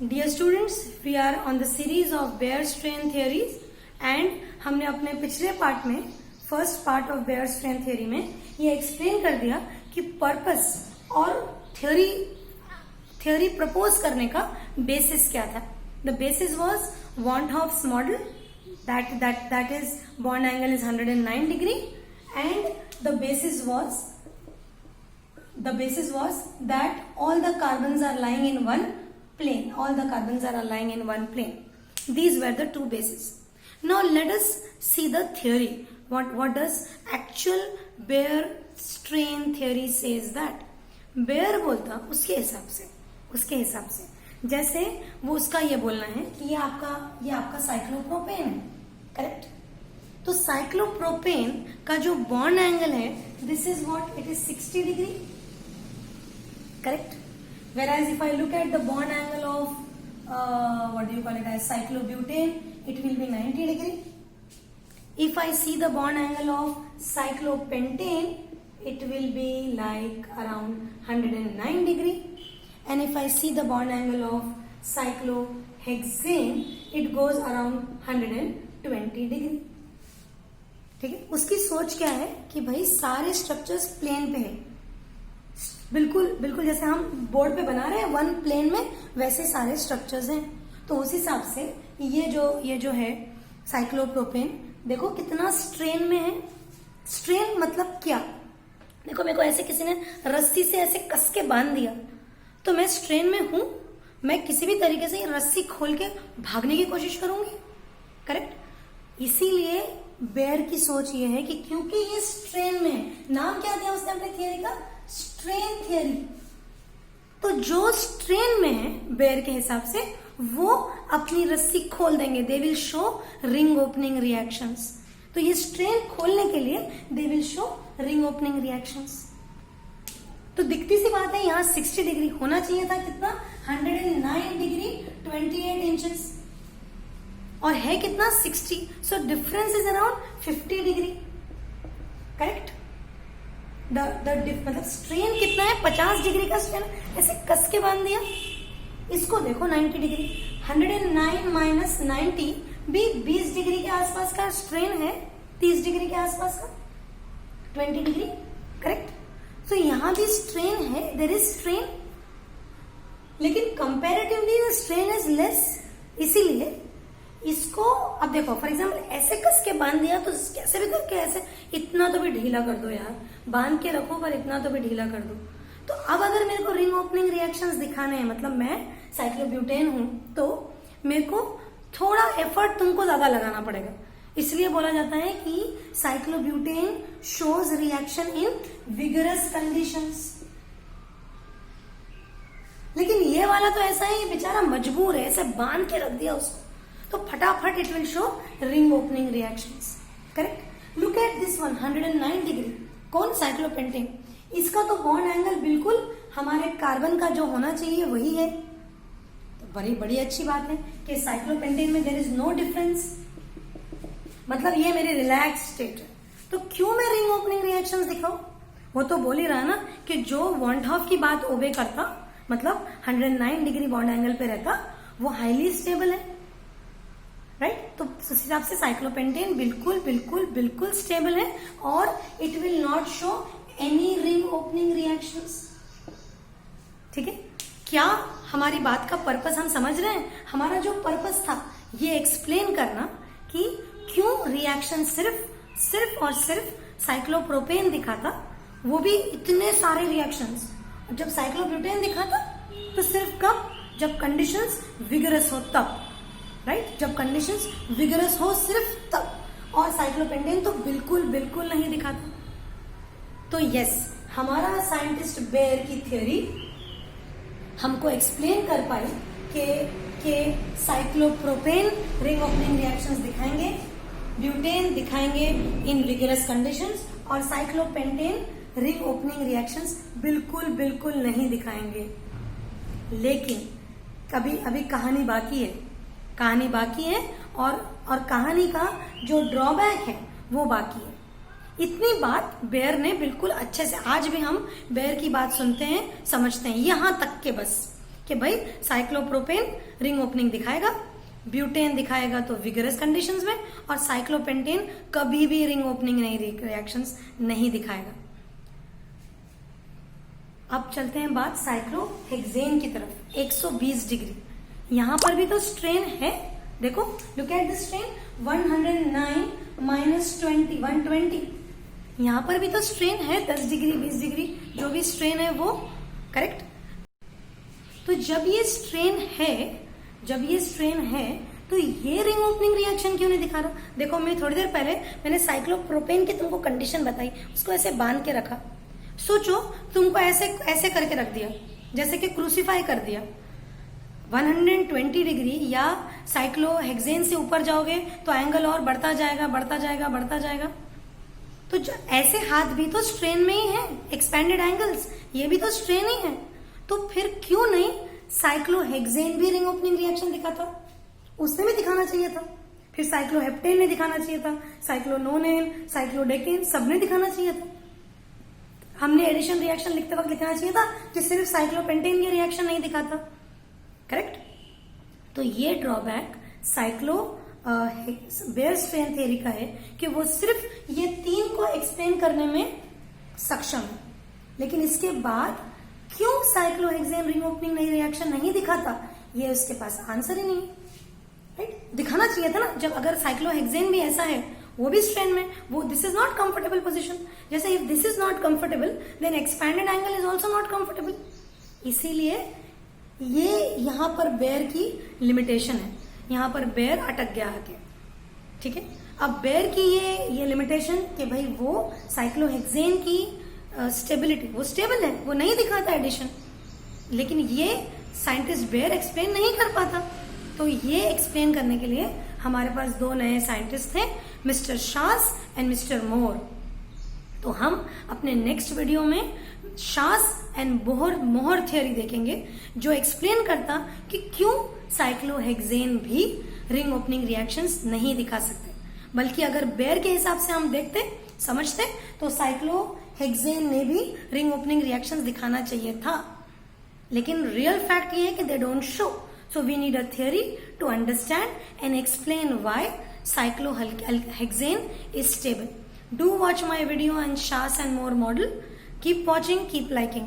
Dear students, we are on the series of bare strain theories and हमने अपने पिछले part में first part of bare strain theory में ये explain कर दिया कि पर्पस और थ्योरी प्रपोज करने का बेसिस क्या था. The basis was Van't Hoff's model that is bond angle is 109 degree and the basis was that all the carbons are lying in one plane. All the carbons are lying in one plane. These were the two bases. Now let us see the theory. What does actual Beer strain theory says that? Beer बोलता उसके हिसाब से जैसे वो उसका ये बोलना है कि ये आपका साइक्लोप्रोपेन है, करेक्ट. तो साइक्लोप्रोपेन का जो बॉन्ड एंगल है this is what it is 60 degree, correct. whereas if I look at the bond angle of what do you call it as cyclobutane, it will be 90 degree. If I see the bond angle of cyclopentane, it will be like around 109 degree. And if I see the bond angle of cyclohexane, it goes around 120 degree. ठीक है. उसकी सोच क्या है कि भाई सारे structures plane पे है, बिल्कुल जैसे हम बोर्ड पे बना रहे हैं वन प्लेन में, वैसे सारे स्ट्रक्चर्स हैं. तो उस हिसाब से ये जो है साइक्लोप्रोपेन, देखो कितना स्ट्रेन में है. स्ट्रेन मतलब क्या, देखो मेरे को ऐसे किसी ने रस्सी से ऐसे कस के बांध दिया तो मैं स्ट्रेन में हूं, मैं किसी भी तरीके से रस्सी खोल के भागने की कोशिश करूंगी, करेक्ट. इसीलिए बेयर की सोच ये है कि क्योंकि ये स्ट्रेन में है, नाम क्या दिया उसने अपने थियरी का, स्ट्रेन थियरी. तो जो स्ट्रेन में है बेयर के हिसाब से वो अपनी रस्सी खोल देंगे, they will show ring opening reactions. तो ये स्ट्रेन खोलने के लिए they will show ring opening reactions. तो दिखती सी बात है यहाँ 60 डिग्री होना चाहिए था, कितना 109 डिग्री 28 इंचेस, और है कितना 60. So difference is around 50 degree, correct. मतलब स्ट्रेन कितना है, 50 डिग्री का स्ट्रेन ऐसे कस के बांध दिया. इसको देखो 90 डिग्री, 109 माइनस 90 भी 20 डिग्री के आसपास का स्ट्रेन है, 30 डिग्री के आसपास का, 20 डिग्री, करेक्ट. तो यहां भी स्ट्रेन है, देयर इज स्ट्रेन, लेकिन comparatively the strain is less. इसीलिए इसको अब देखो फॉर एग्जाम्पल ऐसे कस के बांध दिया तो कैसे भी करके ऐसे इतना तो भी ढीला कर दो यार, बांध के रखो पर इतना तो भी ढीला कर दो. तो अब अगर मेरे को रिंग ओपनिंग रिएक्शंस दिखाने हैं, मतलब मैं साइक्लोब्यूटेन हूं, तो मेरे को थोड़ा एफर्ट तुमको ज्यादा लगाना पड़ेगा. इसलिए बोला जाता है कि cyclobutane shows reaction in vigorous conditions. लेकिन ये वाला तो ऐसा है, बेचारा मजबूर है, ऐसे बांध के रख दिया उसको, तो फटाफट it will show ring opening reactions, correct. Look at this one 109 degree. कौन, साइक्लोपेंटेन. इसका तो बॉन्ड एंगल बिल्कुल हमारे कार्बन का जो होना चाहिए वही है. तो बड़ी अच्छी बात है कि साइक्लोपेंटेन में देयर इज नो डिफरेंस, मतलब ये मेरी रिलैक्स स्टेट है. तो क्यों मैं रिंग ओपनिंग रिएक्शंस दिखाऊं, वो तो बोल ही रहा ना कि जो वॉन हॉफ की बात ओबे करता, मतलब 109 डिग्री बॉन्ड एंगल पे रहता, वो हाईली स्टेबल है, राइट. तो उस हिसाब से साइक्लोपेंटेन बिल्कुल स्टेबल है और it will not show any ring opening reactions. ठीक है. क्या हमारी बात का पर्पस हम समझ रहे हैं. हमारा जो पर्पस था ये एक्सप्लेन करना कि क्यों रिएक्शन सिर्फ और सिर्फ साइक्लोप्रोपेन दिखाता, वो भी इतने सारे रिएक्शंस. जब साइक्लोब्यूटेन दिखाता तो सिर्फ कब, जब कंडीशंस विगरस हो तब, राइट. जब कंडीशंस विगरस हो सिर्फ तब. और साइक्लोपेंटेन तो बिल्कुल नहीं दिखाता. तो यस, हमारा साइंटिस्ट बेयर की थ्योरी हमको एक्सप्लेन कर पाई कि साइक्लोप्रोपेन रिंग ओपनिंग रिएक्शंस दिखाएंगे, ब्यूटेन दिखाएंगे इन विगरस कंडीशंस, और साइक्लोपेंटेन रिंग ओपनिंग रिएक्शंस बिल्कुल नहीं दिखाएंगे. लेकिन अभी कहानी बाकी है और कहानी का जो ड्रॉबैक है वो बाकी है. इतनी बात बेयर ने बिल्कुल अच्छे से, आज भी हम बेयर की बात सुनते हैं, समझते हैं, यहां तक के बस कि भाई साइक्लोप्रोपेन रिंग ओपनिंग दिखाएगा, ब्यूटेन दिखाएगा तो विगरस कंडीशंस में, और साइक्लोपेंटेन कभी भी रिंग ओपनिंग नहीं रिएक्शंस नहीं दिखाएगा। अब चलते हैं बात साइक्लोहेक्सेन की तरफ। 120 डिग्री यहां पर भी तो स्ट्रेन है, देखो look at the strain 109 minus 20 120, यहां पर भी तो स्ट्रेन है 10 डिग्री 20 डिग्री जो भी स्ट्रेन है वो, करेक्ट। तो जब ये स्ट्रेन है तो ये रिंग ओपनिंग रिएक्शन क्यों नहीं दिखा रहा? देखो मैं थोड़ी देर पहले मैंने साइक्लोप्रोपेन की तुमको कंडीशन बताई, उसको ऐसे बांध के रखा। सोचो तुमको ऐसे करके रख दिया, जैसे कि क्रूसीफाई कर दिया 120 डिग्री, या साइक्लोहेक्सेन से ऊपर जाओगे तो एंगल और बढ़ता जाएगा बढ़ता जाएगा बढ़ता जाएगा। तो ऐसे हाथ भी तो स्ट्रेन में ही है, एक्सपेंडेड एंगल्स, ये भी तो स्ट्रेन ही है। तो फिर क्यों नहीं साइक्लोहेक्सेन भी रिंग ओपनिंग रिएक्शन दिखाता? उसने भी दिखाना चाहिए था। फिर साइक्लोहेप्टेन ने दिखाना चाहिए था, साइक्लोनोनेन, साइक्लोडेकेन, सबने दिखाना चाहिए था। हमने एडिशन रिएक्शन लिखते वक्त लिखना चाहिए था कि सिर्फ साइक्लोपेंटेन की रिएक्शन नहीं दिखाता, करेक्ट। तो ये ड्रॉबैक बेयर स्ट्रेन थ्योरी का है कि वो सिर्फ ये 3 को एक्सप्लेन करने में सक्षम है, लेकिन इसके बाद क्यों साइक्लोहेक्सेन रिंग ओपनिंग नहीं रिएक्शन नहीं दिखाता, ये उसके पास आंसर ही नहीं है, राइट। दिखाना चाहिए था ना, जब अगर साइक्लोहेक्सेन भी ऐसा है, वो भी स्ट्रेन में, वो this is not comfortable position, जैसे if this is not comfortable then expanded angle is also not comfortable. इसीलिए ये यहां पर बेयर की लिमिटेशन है, यहां पर बेयर अटक गया आके, ठीक है। अब बेयर की ये लिमिटेशन कि भाई वो साइक्लोहेक्सेन की स्टेबिलिटी, वो स्टेबल है, वो नहीं दिखाता एडिशन, लेकिन ये साइंटिस्ट बेयर एक्सप्लेन नहीं कर पाता। तो ये एक्सप्लेन करने के लिए हमारे पास 2 नए साइंटिस्ट थे, मिस्टर शास एंड मिस्टर मोर। तो हम अपने नेक्स्ट वीडियो में शास एंड मोहर थ्योरी देखेंगे, जो एक्सप्लेन करता कि क्यों साइक्लोहेक्सेन भी रिंग ओपनिंग रिएक्शंस नहीं दिखा सकते, बल्कि अगर बेयर के हिसाब से हम देखते समझते तो साइक्लोहेक्सेन ने भी रिंग ओपनिंग रिएक्शंस दिखाना चाहिए था, लेकिन रियल फैक्ट ये है कि they don't show. So we need a theory to understand and explain why cyclohexane is stable. Do watch my video on Shas and Moore model. Keep watching, keep liking.